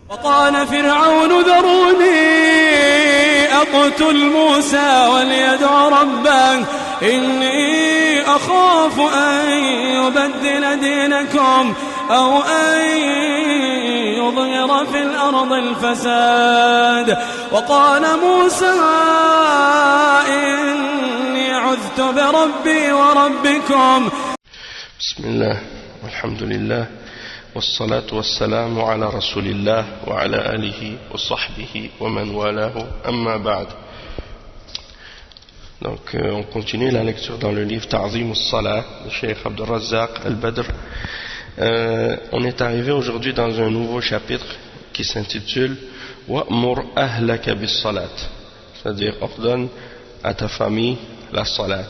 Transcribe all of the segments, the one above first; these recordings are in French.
وقال فرعون ذروني أقتل موسى وليدع ربه إني أخاف أن يبدل دينكم أو أن يظهر في الأرض الفساد وقال موسى إني عذت بربي وربكم. بسم الله والحمد لله والصلاة والسلام على رسول الله وعلى آله وصحبه ومن والاه أما بعد. Donc on continue la lecture dans le livre Ta'zim as-Salah de Cheikh Abdul Razzaq al-Badr. On est arrivé aujourd'hui dans un nouveau chapitre qui s'intitule Wa'mur ahlaka bis-salat, c'est-à-dire ordonne à ta famille la salat.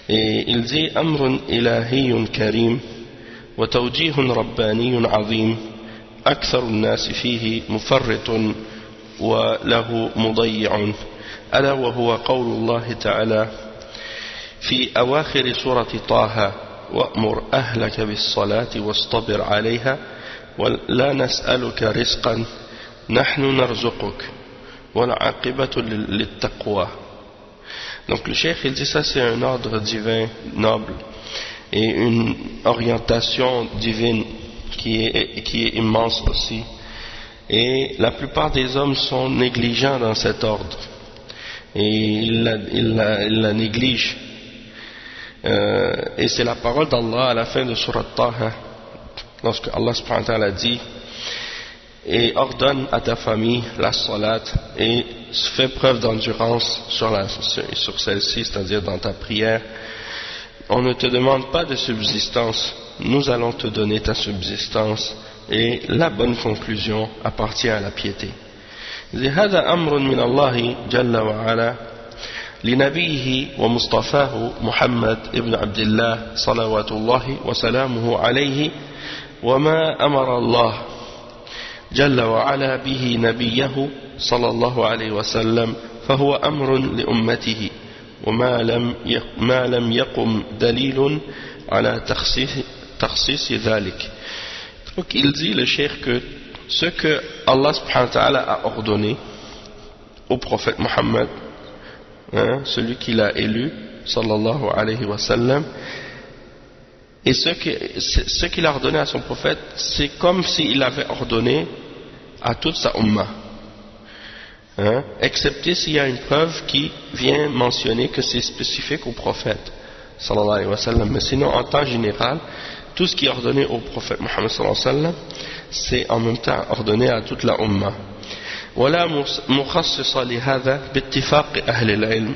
Et il dit Amrun ilahiyyun karim وتوجيه رباني عظيم أكثر الناس فيه مفرط وله مضيع ألا وهو قول الله تعالى في أواخر سورة طه وأمر أهلك بالصلاة واصطبر عليها ولا نسألك رزقا نحن نرزقك والعاقبة للتقوى. Donc le cheikh il dit ça c'est un ordre divin noble et une orientation divine qui est immense aussi. Et la plupart des hommes sont négligents dans cet ordre. Et ils la négligent. Et c'est la parole d'Allah à la fin de Surat Taha, lorsque Allah subhanahu wa ta'ala dit et ordonne à ta famille la salat et fais preuve d'endurance sur celle-ci, c'est-à-dire dans ta prière. On ne te demande pas de subsistance, nous allons te donner ta subsistance et la bonne conclusion appartient à la piété. هذا أمر من الله جل وعلا لنبيه ومصطفاه محمد ابن عبد الله صلوات الله وسلامه عليه وما أمر الله جل وعلا به نبيه صلى الله عليه وسلم فهو أمر لأمته وما لم يقم دليل على تخصيص ذلك. Donc il dit le cheikh que ce que Allah subhanahu wa ta'ala a ordonné au prophète Muhammad, celui qu'il a élu sallallahu alayhi wa sallam, et ce qu'il a ordonné à son prophète, c'est comme s'il avait ordonné à toute sa ummah. Excepté s'il y a une preuve qui vient mentionner que c'est spécifique au prophète sallallahu alayhi wa sallam. Mais sinon en temps général tout ce qui est ordonné au prophète Muhammad sallallahu alayhi wa sallam c'est en même temps ordonné à toute la ummah. ولا مخصص لهذا باتفاق أهل العلم.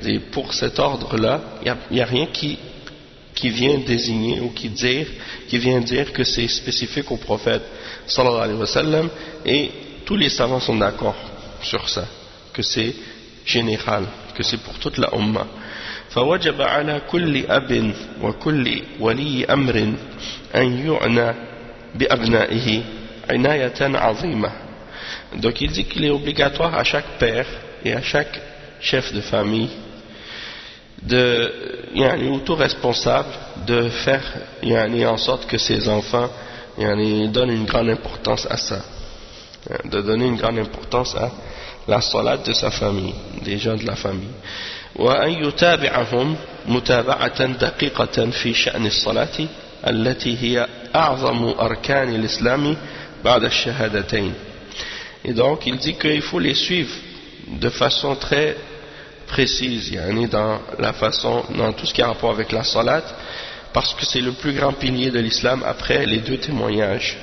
Et pour cet ordre là il n'y a rien qui vient désigner ou qui vient dire que c'est spécifique au prophète sallallahu alayhi wa sallam, et tous les savants sont d'accord sur ça, que c'est général, que c'est pour toute la ummah. فوجب على كل أب وكل ولي أمر أن يعنى بأبنائه عناية عظيمة. Donc il dit qu'il est obligatoire à chaque père et à chaque chef de famille ou tout responsable de faire en sorte que ses enfants donnent une grande importance à ça, de donner une grande importance à la salat de sa famille, des gens de la famille. وأن يتابعهم متابعة دقيقة في شأن الصلاة التي هي أعظم أركان الإسلام بعد الشهادتين. Et donc il dit qu'il faut les suivre de façon très précise, dans tout ce qui a rapport avec la salat, parce que c'est le plus grand pilier de l'islam après les deux témoignages.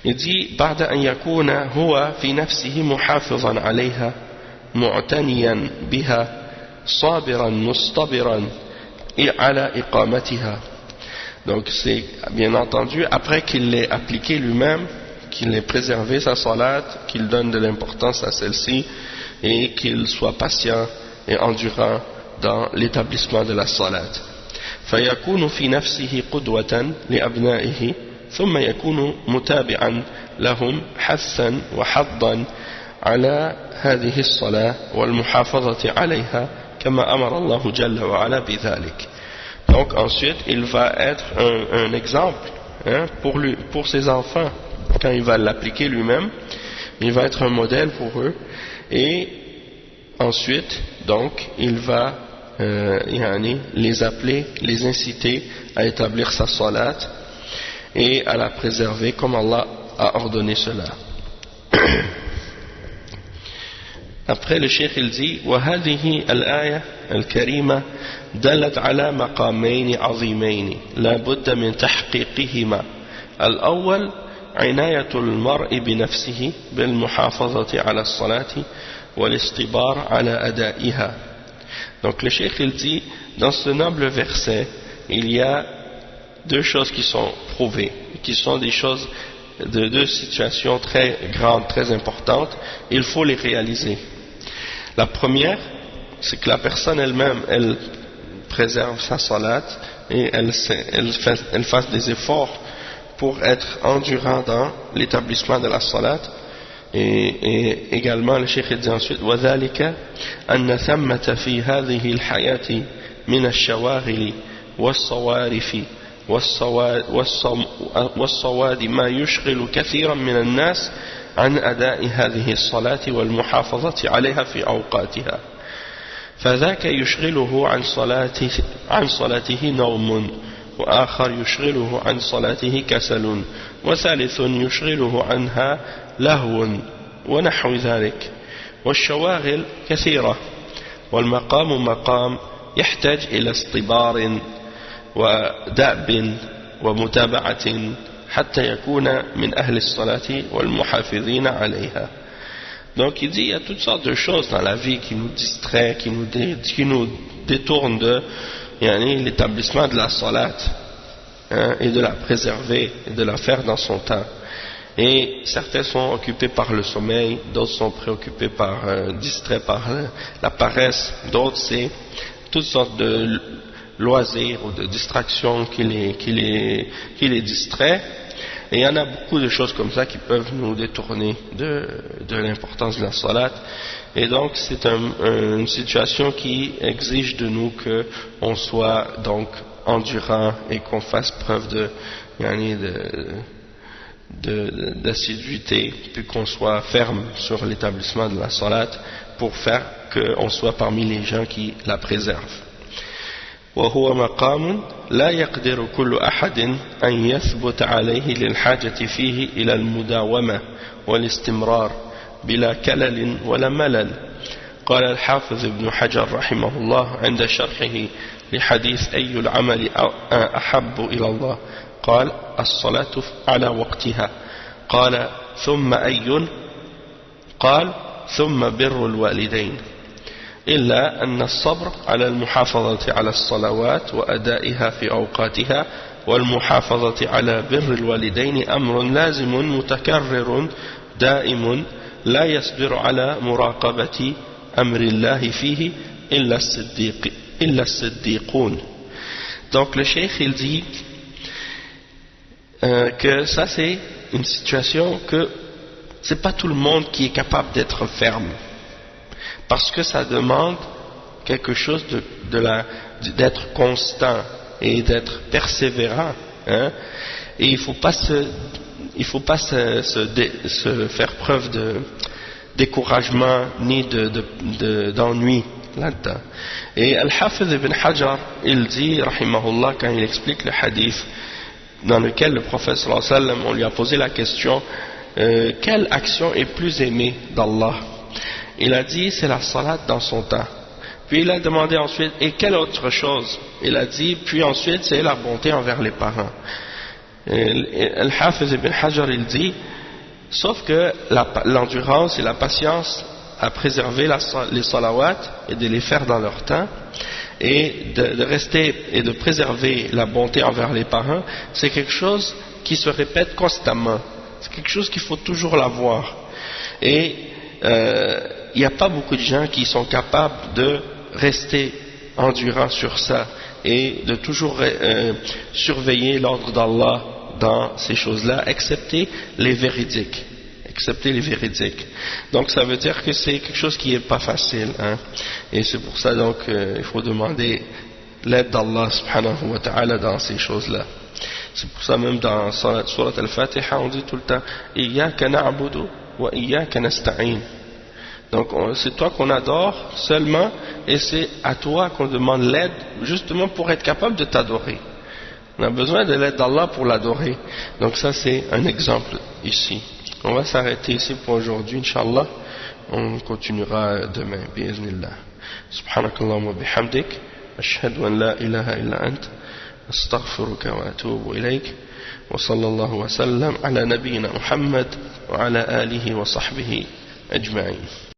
Il dit بعد أن يكون هو في نفسه محافظا عليها معتنيا بها صابرا مصطبرا على إقامتها. Donc c'est bien entendu après qu'il l'ait appliqué lui-même, qu'il ait préservé sa salat, qu'il donne de l'importance à celle-ci et qu'il soit patient et endurant dans l'établissement de la salat. فيكون في نفسه قدوة لأبنائه ثم يكون متابعا لهم حثا وحضا على هذه الصلاة والمحافظة عليها كما أمر الله جل وعلا بذلك. Donc ensuite il va être un exemple pour ses enfants, quand il va l'appliquer lui-même, il va être un modèle pour eux, et ensuite, donc, il va les appeler, les inciter à établir sa salat et à la préserver comme Allah a ordonné cela. Après le cheikh il dit وهذه الآية الكريمة دلت على مقامين عظيمين لا بد من تحقيقهما. الأول عناية المرء بنفسه بالمحافظة على الصلاة والاستبار على أدائها. Donc le cheikh il dit, dans ce noble verset, il y a deux choses qui sont prouvées, qui sont des choses de deux situations très grandes, très importantes, il faut les réaliser. La première, c'est que la personne elle-même, elle préserve sa salat et elle fasse des efforts pour être endurant dans l'établissement de la salat. Et également le cheikh dit ensuite وذلك أن ثمة في هذه الحياة من الشواغل والصوارف والصواد ما يشغل كثيرا من الناس عن أداء هذه الصلاة والمحافظة عليها في أوقاتها، فذاك يشغله عن صلاته نوم، وآخر يشغله عن صلاته كسل، وثالث يشغله عنها لهو ونحو ذلك. والشواغل كثيرة، والمقام مقام يحتاج إلى اصطبار ودأب ومتابعة حتى يكون من أهل الصلاة والمحافظين عليها. Donc il dit, il y a toutes sortes de choses dans la vie qui nous distraient, qui nous détournent de l'établissement de la salat, et de la préserver et de la faire dans son temps. Et certains sont occupés par le sommeil, d'autres sont préoccupés distraits par la paresse, d'autres c'est toutes sortes de loisirs ou de distractions qui les distraient. Et il y en a beaucoup de choses comme ça qui peuvent nous détourner de l'importance de la salat. Et donc c'est une situation qui exige de nous qu'on soit donc endurant et qu'on fasse preuve d'assiduité, puis qu'on soit ferme sur l'établissement de la salat pour faire qu'on soit parmi les gens qui la préservent. وهو مقام لا يقدر كل أحد أن يثبت عليه للحاجة فيه إلى المداومة والاستمرار بلا كلل ولا ملل. قال الحافظ ابن حجر رحمه الله عند شرحه لحديث أي العمل أحب إلى الله، قال الصلاة على وقتها. قال ثم أي؟ قال ثم بر الوالدين، إلا أن الصبر على المحافظة على الصلوات وأدائها في أوقاتها والمحافظة على بر الوالدين أمر لازم متكرر دائم لا يصبر على مراقبة أمر الله فيه إلا الصديقون. Donc le cheikh il dit que ça c'est une situation que c'est pas tout le monde qui est capable d'être ferme, parce que ça demande quelque chose d'être constant et d'être persévérant, hein? Et il faut pas se faire preuve de découragement ni d'ennui là-dedans. Et Al-Hafiz ibn Hajar il dit rahimahullah, quand il explique le hadith dans lequel le prophète sallallahu alayhi wa sallam, on lui a posé la question quelle action est plus aimée d'Allah? Il a dit c'est la salat dans son temps. Puis il a demandé ensuite et quelle autre chose? Il a dit puis ensuite c'est la bonté envers les parents. Al-Hafiz ibn Hajar il dit sauf que l'endurance et la patience à préserver les salawats et de les faire dans leur temps et de rester et de préserver la bonté envers les parents, c'est quelque chose qui se répète constamment, c'est quelque chose qu'il faut toujours l'avoir. Et il n'y a pas beaucoup de gens qui sont capables de rester endurants sur ça et de toujours surveiller l'ordre d'Allah dans ces choses-là, excepté les véridiques. Donc ça veut dire que c'est quelque chose qui n'est pas facile, hein? Et c'est pour ça donc il faut demander l'aide d'Allah subhanahu wa ta'ala dans ces choses-là. C'est pour ça même dans Surat Al-Fatiha on dit tout le temps Iyyaka na'budu wa iyyaka nasta'in. Donc c'est toi qu'on adore seulement et c'est à toi qu'on demande l'aide justement pour être capable de t'adorer. On a besoin de l'aide d'Allah pour l'adorer. Donc ça c'est un exemple ici. On va s'arrêter ici pour aujourd'hui, Inch'Allah. On continuera demain, bi'iznillah. Subhanakallahumma bihamdik. Ashhadu an la ilaha illa ant. Astaghfiruka wa atubu ilayk. Wa sallallahu wa sallam ala nabiyyina Muhammad wa ala alihi wa sahbihi ajma'in.